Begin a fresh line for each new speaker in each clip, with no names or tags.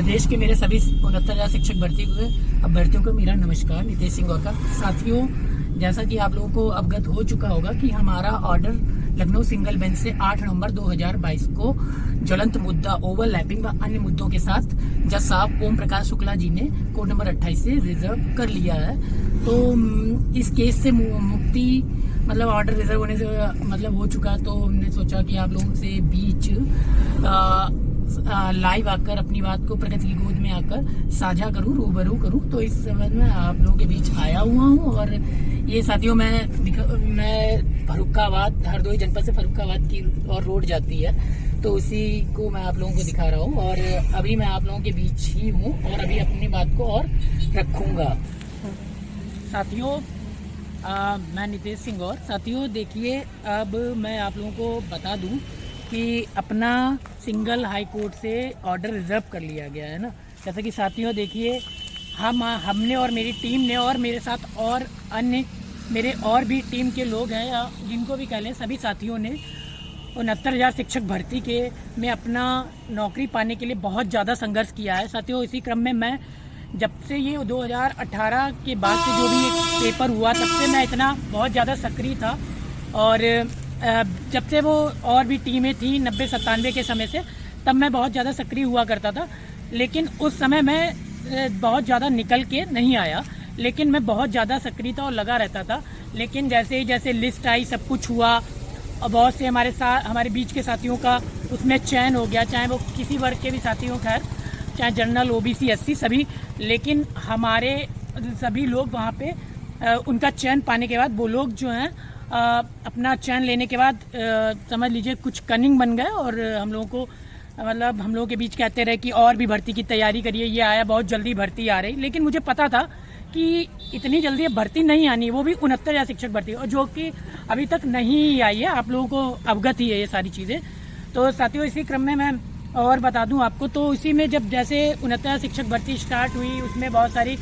प्रदेश के मेरे सभी 69,000 शिक्षक भर्ती हुए अभ्यर्थियों को मेरा नमस्कार। नितेश सिंह गौर का। साथियों, जैसा कि आप लोगों को अवगत हो चुका होगा कि हमारा ऑर्डर लखनऊ सिंगल बेंच से 8 नवंबर 2022 को ज्वलंत मुद्दा ओवरलैपिंग व अन्य मुद्दों के साथ जज साहब ओम प्रकाश शुक्ला जी ने कोर्ट नंबर 28 से रिजर्व कर लिया है। तो इस केस से मुक्ति मतलब ऑर्डर रिजर्व होने से मतलब हो चुका है। तो हमने सोचा कि आप लोगों से बीच लाइव आकर अपनी बात को प्रगति की गोद में आकर साझा करूं, रूबरू करूं। तो इस समय में आप लोगों के बीच आया हुआ हूं। और ये साथियों, मैं फर्रुखाबाद, हरदोई जनपद से फर्रुखाबाद की और रोड जाती है, तो उसी को मैं आप लोगों को दिखा रहा हूं। और अभी मैं आप लोगों के बीच ही हूं और अभी अपनी बात को और रखूंगा। साथियों, मैं नितेश सिंह और साथियों देखिए, अब मैं आप लोगों को बता दूं कि अपना सिंगल हाई कोर्ट से ऑर्डर रिजर्व कर लिया गया है ना। जैसा कि साथियों देखिए, हमने और मेरी टीम ने और मेरे साथ और अन्य मेरे और भी टीम के लोग हैं या जिनको भी कह लें, सभी साथियों ने 69,000 शिक्षक भर्ती के में अपना नौकरी पाने के लिए बहुत ज़्यादा संघर्ष किया है। साथियों, इसी क्रम में मैं जब से ये 2018 के बाद से जो भी एक पेपर हुआ, तब से मैं इतना बहुत ज़्यादा सक्रिय था। और जब से वो और भी टीमें थी 90-97 के समय से, तब मैं बहुत ज़्यादा सक्रिय हुआ करता था। लेकिन उस समय मैं बहुत ज़्यादा निकल के नहीं आया, लेकिन मैं बहुत ज़्यादा सक्रिय था और लगा रहता था। लेकिन जैसे ही जैसे लिस्ट आई, सब कुछ हुआ और बहुत से हमारे बीच के साथियों का उसमें चयन हो गया, चाहे वो किसी वर्ग के भी साथियों, खैर चाहे जनरल, ओबीसी, एससी सभी। लेकिन हमारे सभी लोग वहाँ पे उनका चयन पाने के बाद वो लोग जो हैं अपना चयन लेने के बाद समझ लीजिए कुछ कनिंग बन गए और हम लोगों को मतलब हम लोगों के बीच कहते रहे कि और भी भर्ती की तैयारी करिए, ये आया बहुत जल्दी भर्ती आ रही। लेकिन मुझे पता था कि इतनी जल्दी भर्ती नहीं आनी, वो भी 69,000 शिक्षक भर्ती, और जो कि अभी तक नहीं आई है। आप लोगों को अवगत ही है ये सारी चीज़ें। तो साथियों, इसी क्रम में मैं और बता दूं आपको, तो इसी में जब जैसे 69,000 शिक्षक भर्ती स्टार्ट हुई, उसमें बहुत सारी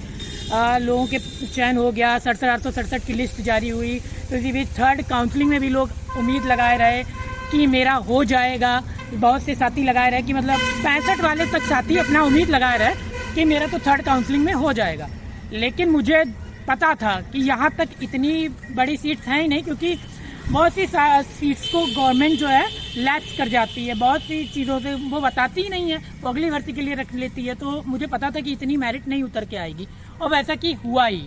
लोगों के चयन हो गया, 67,867 की लिस्ट जारी हुई। तो इसी बीच थर्ड काउंसलिंग में भी लोग उम्मीद लगाए रहे कि मेरा हो जाएगा। बहुत से साथी लगाए रहे कि मतलब 65 वाले तक साथी अपना उम्मीद लगाए रहे कि मेरा तो थर्ड काउंसलिंग में हो जाएगा। लेकिन मुझे पता था कि यहाँ तक इतनी बड़ी सीट्स हैं ही नहीं, क्योंकि बहुत सी सीट्स को गवर्नमेंट जो है लैप्स कर जाती है, बहुत सी चीज़ों से वो बताती ही नहीं है, वो अगली भर्ती के लिए रख लेती है। तो मुझे पता था कि इतनी मेरिट नहीं उतर के आएगी, और वैसा कि हुआ ही।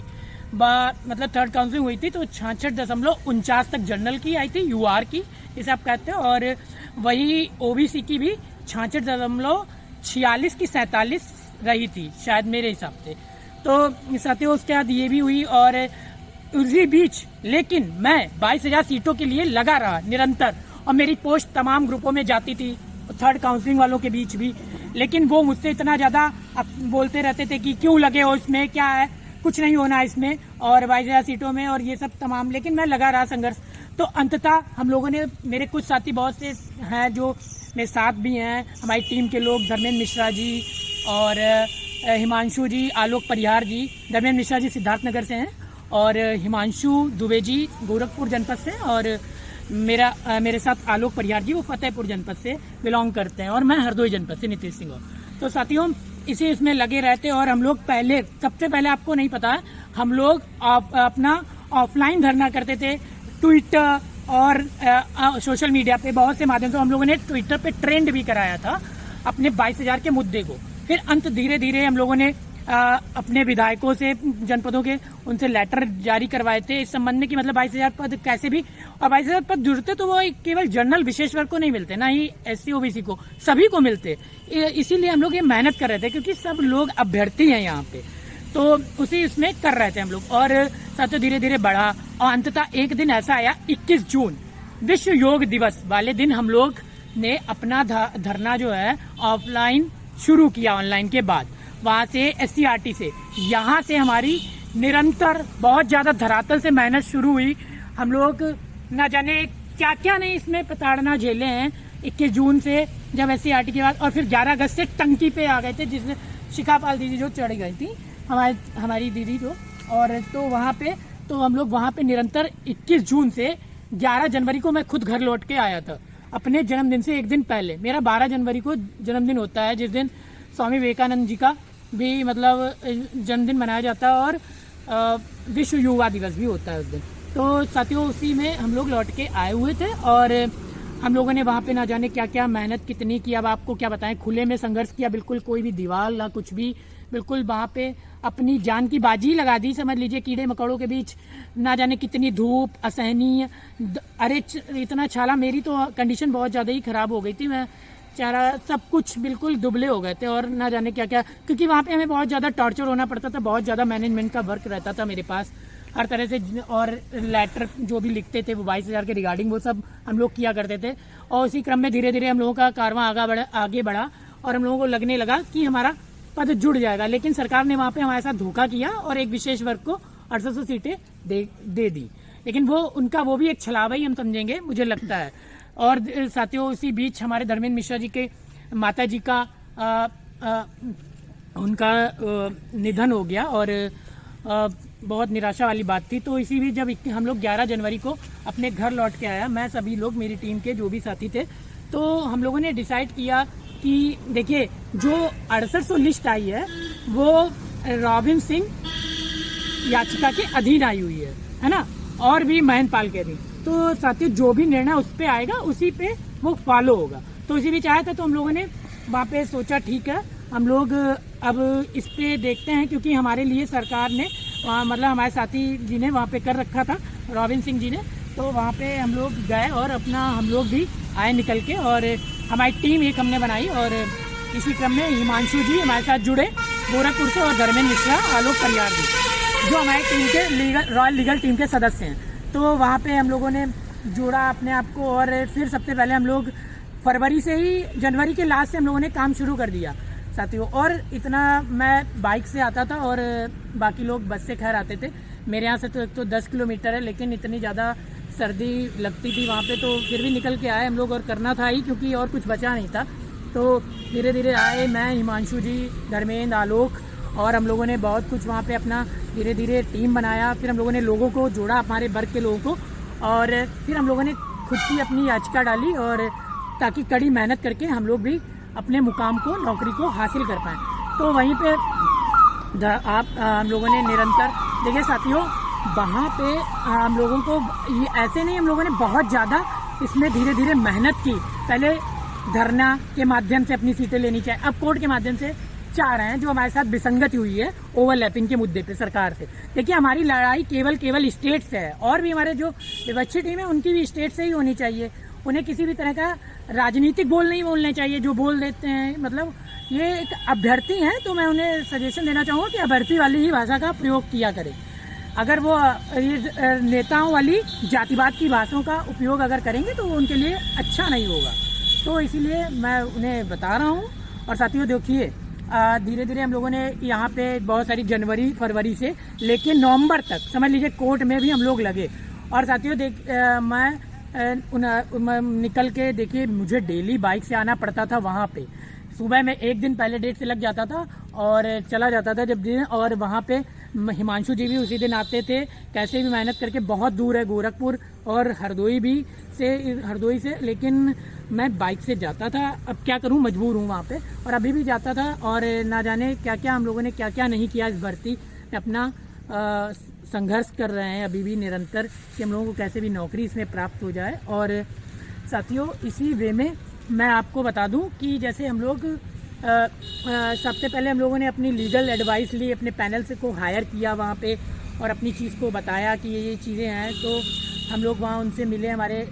मतलब थर्ड काउंसलिंग हुई थी तो 66.49 तक जनरल की आई थी, यूआर की जिसे आप कहते हैं, और वही ओबीसी की भी 66.46 की 47 रही थी शायद मेरे हिसाब से। तो साथियों, उसके बाद ये भी हुई। और उसी बीच लेकिन मैं 22,000 सीटों के लिए लगा रहा निरंतर, और मेरी पोस्ट तमाम ग्रुपों में जाती थी, थर्ड काउंसलिंग वालों के बीच भी। लेकिन वो मुझसे इतना ज़्यादा बोलते रहते थे कि क्यों लगे हो इसमें, क्या है, कुछ नहीं होना इसमें, और 22,000 सीटों में और ये सब तमाम। लेकिन मैं लगा रहा संघर्ष। तो अंततः हम लोगों ने, मेरे कुछ साथी बहुत से हैं जो मेरे साथ भी हैं, हमारी टीम के लोग, धर्मेंद्र मिश्रा जी और हिमांशु जी, आलोक परिहार जी। धर्मेंद्र मिश्रा जी सिद्धार्थनगर से हैं और हिमांशु दुबे जी गोरखपुर जनपद से, और मेरे साथ आलोक परिहार जी वो फतेहपुर जनपद से बिलोंग करते हैं, और मैं हरदोई जनपद से नितेश सिंह। तो साथियों, इसी इसमें लगे रहते। और हम लोग सबसे पहले आपको नहीं पता है, हम लोग अपना ऑफलाइन धरना करते थे, ट्विटर और सोशल मीडिया पे बहुत से माध्यम से। हम लोगों ने ट्विटर पे ट्रेंड भी कराया था अपने 22,000 के मुद्दे को। फिर अंत धीरे धीरे हम लोगों ने अपने विधायकों से, जनपदों के, उनसे लेटर जारी करवाए थे इस संबंध में कि मतलब 22,000 पद कैसे भी, और 22,000 पद जुड़ते तो वो केवल जनरल विशेष वर्ग को नहीं मिलते, ना ही एससी ओबीसी को, सभी को मिलते। इसीलिए हम लोग ये मेहनत कर रहे थे, क्योंकि सब लोग अभ्यर्थी हैं यहाँ पे, तो उसी इसमें कर रहे थे हम लोग। और साथियों, धीरे धीरे बढ़ा और अंततः एक दिन ऐसा आया, 21 जून विश्व योग दिवस वाले दिन हम लोग ने अपना धरना जो है ऑफलाइन शुरू किया, ऑनलाइन के बाद वहाँ से SCRT से। यहाँ से हमारी निरंतर बहुत ज़्यादा धरातल से मेहनत शुरू हुई। हम लोग न जाने क्या क्या नहीं इसमें प्रताड़ना झेले हैं 21 जून से, जब SCRT के बाद। और फिर 11 अगस्त से टंकी पे आ गए थे, जिसमें शिखापाल दीदी जो चढ़ गई थी, हमारी दीदी जो, और तो वहाँ पे तो हम लोग वहाँ पे निरंतर 21 जून से 11 जनवरी को मैं खुद घर लौट के आया था अपने जन्मदिन से एक दिन पहले। मेरा 12 जनवरी को जन्मदिन होता है, जिस दिन स्वामी विवेकानंद जी का भी मतलब जन्मदिन मनाया जाता है और विश्व युवा दिवस भी होता है उस दिन। तो साथियों उसी में हम लोग लौट के आए हुए थे और हम लोगों ने वहाँ पे ना जाने क्या क्या मेहनत कितनी की, अब आपको क्या बताएं, खुले में संघर्ष किया, बिल्कुल कोई भी दीवार ना कुछ भी, बिल्कुल वहाँ पे अपनी जान की बाजी लगा दी, समझ लीजिए। कीड़े मकोड़ों के बीच ना जाने कितनी धूप, असहनीय, अरे इतना छाला, मेरी तो कंडीशन बहुत ज़्यादा ही ख़राब हो गई थी, मैं चेहरा सब कुछ बिल्कुल दुबले हो गए थे और ना जाने क्या क्या, क्योंकि वहाँ पे हमें बहुत ज़्यादा टॉर्चर होना पड़ता था, बहुत ज़्यादा मैनेजमेंट का वर्क रहता था मेरे पास हर तरह से, और लेटर जो भी लिखते थे वो 22,000 के रिगार्डिंग वो सब हम लोग किया करते थे। और उसी क्रम में धीरे धीरे हम लोगों का कारवां आगे बढ़ा और हम लोगों को लगने लगा कि हमारा पद जुड़ जाएगा, लेकिन सरकार ने वहाँ पे हमारे साथ धोखा किया और एक विशेष वर्ग को 800 सीटें दे दी, लेकिन वो भी एक छलावा ही हम समझेंगे, मुझे लगता है। और साथियों उसी बीच हमारे धर्मेंद्र मिश्रा जी के माता जी का उनका निधन हो गया और बहुत निराशा वाली बात थी। तो इसी भी जब हम लोग 11 जनवरी को अपने घर लौट के आया, मैं सभी लोग, मेरी टीम के जो भी साथी थे, तो हम लोगों ने डिसाइड किया कि देखिए जो 6800 लिस्ट आई है वो रॉबिन सिंह याचिका के अधीन आई हुई है ना, और भी महेंद्र पाल के अधीन। तो साथियों जो भी निर्णय उस पे आएगा उसी पे वो फॉलो होगा। तो इसी भी चाहा था, तो हम लोगों ने वहाँ पे सोचा ठीक है हम लोग अब इस पे देखते हैं, क्योंकि हमारे लिए सरकार ने मतलब हमारे साथी जी ने वहाँ पे कर रखा था, रॉबिन सिंह जी ने, तो वहाँ पे हम लोग गए और अपना हम लोग भी आए निकल के, और हमारी टीम एक हमने बनाई। और इसी क्रम में हिमांशु जी हमारे साथ जुड़े गोरखपुर से, और धर्मेंद्र मिश्रा, आलोक परियार जी जो हमारी टीम के रॉयल लीगल टीम के सदस्य हैं। तो वहाँ पे हम लोगों ने जोड़ा अपने आप को, और फिर सबसे पहले हम लोग फरवरी से ही, जनवरी के लास्ट से हम लोगों ने काम शुरू कर दिया साथियों। और इतना मैं बाइक से आता था और बाकी लोग बस से खैर आते थे, मेरे यहाँ से तो 10 किलोमीटर है, लेकिन इतनी ज़्यादा सर्दी लगती थी वहाँ पे, तो फिर भी निकल के आए हम लोग, और करना था ही क्योंकि और कुछ बचा नहीं था। तो धीरे धीरे आए, मैं, हिमांशु जी, धर्मेंद्र, आलोक, और हम लोगों ने बहुत कुछ वहाँ पे अपना धीरे धीरे टीम बनाया। फिर हम लोगों ने लोगों को जोड़ा, हमारे वर्ग के लोगों को, और फिर हम लोगों ने खुद की अपनी याचिका डाली, और ताकि कड़ी मेहनत करके हम लोग भी अपने मुकाम को, नौकरी को हासिल कर पाएँ। तो वहीं पे हम लोगों ने निरंतर, देखिए साथियों, वहाँ पे हम लोगों को ये ऐसे नहीं, हम लोगों ने बहुत ज़्यादा इसमें धीरे धीरे मेहनत की। पहले धरना के माध्यम से अपनी सीटें लेनी चाहिए, अब कोर्ट के माध्यम से चाह रहे हैं, जो हमारे साथ विसंगति हुई है ओवरलैपिंग के मुद्दे पे सरकार से। देखिए हमारी लड़ाई केवल स्टेट से है, और भी हमारे जो विपक्षी टीम है उनकी भी स्टेट से ही होनी चाहिए। उन्हें किसी भी तरह का राजनीतिक बोल नहीं बोलने चाहिए, जो बोल देते हैं, मतलब ये एक अभ्यर्थी हैं, तो मैं उन्हें सजेशन देना चाहूँगा कि अभ्यर्थी वाली ही भाषा का प्रयोग किया करें। अगर वो नेताओं वाली जातिवाद की भाषाओं का उपयोग अगर करेंगे तो वो उनके लिए अच्छा नहीं होगा। तो इसीलिए मैं उन्हें बता रहा हूँ। और साथियों देखिए, धीरे धीरे हम लोगों ने यहाँ पे बहुत सारी जनवरी फरवरी से लेके नवंबर तक, समझ लीजिए, कोर्ट में भी हम लोग लगे। और साथियों मैं निकल के, देखिए मुझे डेली बाइक से आना पड़ता था वहाँ पे। सुबह में एक दिन पहले डेट से लग जाता था और चला जाता था जब दिन, और वहाँ पे हिमांशु जी भी उसी दिन आते थे, कैसे भी मेहनत करके। बहुत दूर है गोरखपुर और हरदोई से, लेकिन मैं बाइक से जाता था। अब क्या करूं, मजबूर हूं वहाँ पे, और अभी भी जाता था। और ना जाने क्या क्या हम लोगों ने क्या क्या नहीं किया इस भर्ती में, अपना संघर्ष कर रहे हैं अभी भी निरंतर, कि हम लोगों को कैसे भी नौकरी इसमें प्राप्त हो जाए। और साथियों इसी वे में मैं आपको बता दूं कि जैसे हम लोग सबसे पहले हम लोगों ने अपनी लीगल एडवाइस ली, अपने पैनल से को हायर किया वहाँ पे, और अपनी चीज़ को बताया कि ये चीज़ें हैं। तो हम लोग वहाँ उनसे मिले। हमारे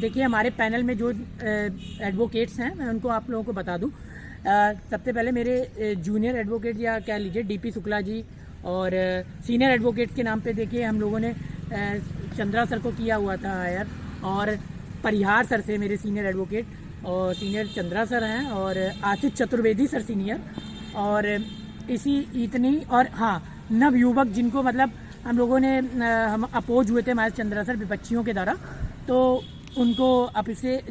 देखिए हमारे पैनल में जो एडवोकेट्स हैं, मैं उनको आप लोगों को बता दूं। सबसे पहले मेरे जूनियर एडवोकेट, या कह लीजिए डीपी शुक्ला जी, और सीनियर एडवोकेट्स के नाम पे देखिए हम लोगों ने चंद्रा सर को किया हुआ था हायर, और परिहार सर से मेरे सीनियर एडवोकेट, और सीनियर चंद्रा सर हैं, और आशीष चतुर्वेदी सर सीनियर, और इतनी। और हाँ, नवयुवक जिनको मतलब हम लोगों ने हम अपोज हुए थे हमारे चंद्रा सर विपक्षियों के द्वारा, तो उनको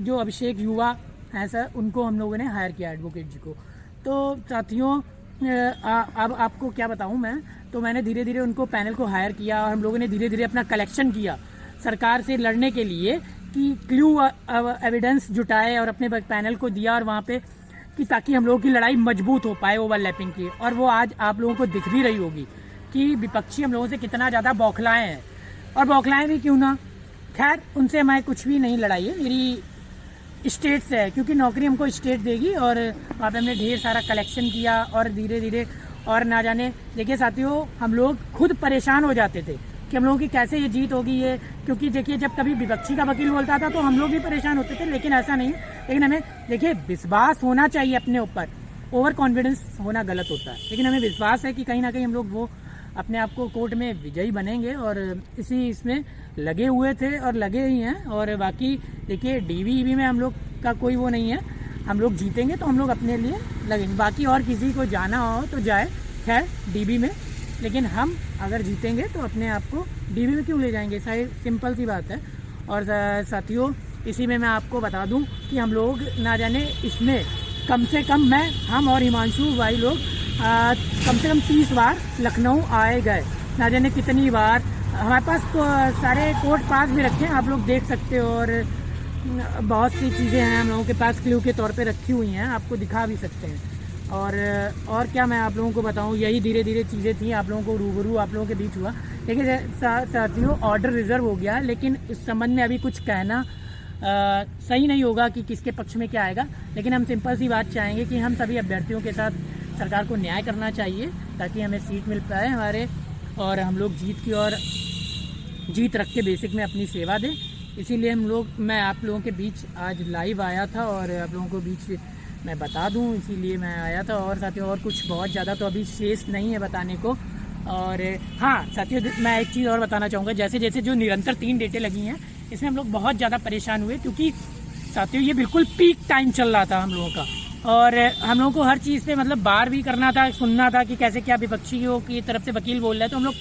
जो अभिषेक युवा हैं सर, उनको हम लोगों ने हायर किया एडवोकेट जी को। तो साथियों अब आपको क्या बताऊं मैं, तो मैंने धीरे धीरे उनको पैनल को हायर किया, और हम लोगों ने धीरे धीरे अपना कलेक्शन किया सरकार से लड़ने के लिए, कि क्लू एविडेंस जुटाए और अपने पैनल को दिया, और वहाँ पे
कि ताकि हम लोगों की लड़ाई मजबूत हो पाए ओवरलैपिंग की, और वो आज आप लोगों को दिख भी रही होगी कि विपक्षी हम लोगों से कितना ज़्यादा बौखलाए हैं, और बौखलाए भी क्यों ना। खैर उनसे मैं कुछ भी नहीं लड़ाई है, मेरी स्टेट से है, क्योंकि नौकरी हमको स्टेट देगी, और वहाँ पे हमने ढेर सारा कलेक्शन किया, और धीरे धीरे और ना जाने। देखिए साथियों, हम लोग खुद परेशान हो जाते थे कि हम लोगों की कैसे ये जीत होगी ये, क्योंकि देखिए जब कभी विपक्षी का वकील बोलता था तो हम लोग भी परेशान होते थे, लेकिन ऐसा नहीं। लेकिन हमें देखिए विश्वास होना चाहिए अपने ऊपर, ओवर कॉन्फिडेंस होना गलत होता है, लेकिन हमें विश्वास है कि कहीं ना कहीं हम लोग वो अपने आप को कोर्ट में विजयी बनेंगे, और इसी इसमें लगे हुए थे और लगे ही हैं। और बाकी देखिए डीवीईबी में हम लोग का कोई वो नहीं है, हम लोग जीतेंगे तो हम लोग अपने लिए लगेंगे, बाकी और किसी को जाना हो तो जाए खैर डीबी में, लेकिन हम अगर जीतेंगे तो अपने आप को डीबी में क्यों ले जाएंगे, सिंपल सी बात है। और साथियों इसी में मैं आपको बता दूं कि हम लोग ना जाने इसमें कम से कम हम और हिमांशु भाई लोग कम से कम 30 बार लखनऊ आए गए, ना जाने कितनी बार। हमारे पास सारे कोर्ट पास भी रखे हैं, आप लोग देख सकते हो, और बहुत सी चीज़ें हैं हम लोगों के पास क्लू के तौर पे रखी हुई हैं, आपको दिखा भी सकते हैं। और क्या मैं आप लोगों को बताऊं, यही धीरे धीरे चीज़ें थी, आप लोगों को रूबरू आप लोगों के बीच हुआ। लेकिन साथियों ऑर्डर रिजर्व हो गया, लेकिन इस संबंध में अभी कुछ कहना सही नहीं होगा कि किसके पक्ष में क्या आएगा। लेकिन हम सिंपल सी बात चाहेंगे कि हम सभी अभ्यर्थियों के साथ सरकार को न्याय करना चाहिए, ताकि हमें सीट मिल पाए हमारे, और हम लोग जीत रख के बेसिक में अपनी सेवा दें। इसीलिए मैं आप लोगों के बीच आज लाइव आया था, और आप लोगों को बीच मैं बता दूं, इसीलिए मैं आया था। और साथियों और कुछ बहुत ज़्यादा तो अभी शेष नहीं है बताने को। और हाँ साथियों, मैं एक चीज़ और बताना चाहूँगा, जैसे जैसे जो निरंतर 3 डेटें लगी हैं, इसमें हम लोग बहुत ज़्यादा परेशान हुए, क्योंकि साथियों ये बिल्कुल पीक टाइम चल रहा था हम लोगों का, और हम लोगों को हर चीज़ पे मतलब बार भी करना था, सुनना था कि कैसे क्या विपक्षियों की तरफ से वकील बोल रहे हैं, तो हम लोग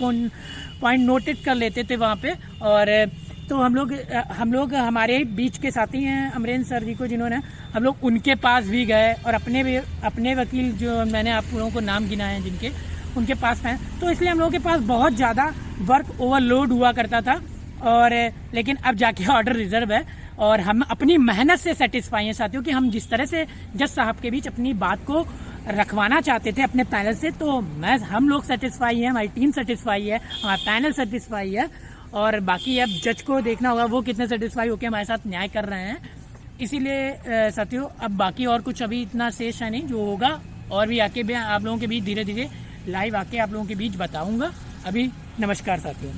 पॉइंट नोटेड कर लेते थे वहाँ पे। और तो हम लोग हमारे बीच के साथी हैं अमरेंद्र सर जी को, जिन्होंने हम लोग उनके पास भी गए, और अपने वकील जो मैंने आप लोगों को नाम गिना है जिनके, उनके पास गए। तो इसलिए हम लोगों के पास बहुत ज़्यादा वर्क ओवरलोड हुआ करता था, और लेकिन अब जाके ऑर्डर रिजर्व है, और हम अपनी मेहनत से सेटिस्फाई हैं साथियों कि हम जिस तरह से जज साहब के बीच अपनी बात को रखवाना चाहते थे अपने पैनल से, तो हम लोग सेटिस्फाई हैं, हमारी टीम सेटिस्फाई है, हमारा पैनल सेटिस्फाई है, और बाकी अब जज को देखना होगा वो कितने सेटिस्फाई होकर हमारे साथ न्याय कर रहे हैं। इसीलिए साथियों अब बाकी और कुछ अभी इतना शेष है नहीं, जो होगा और भी आके आप लोगों के बीच धीरे धीरे लाइव आके आप लोगों के बीच बताऊंगा। अभी नमस्कार साथियों।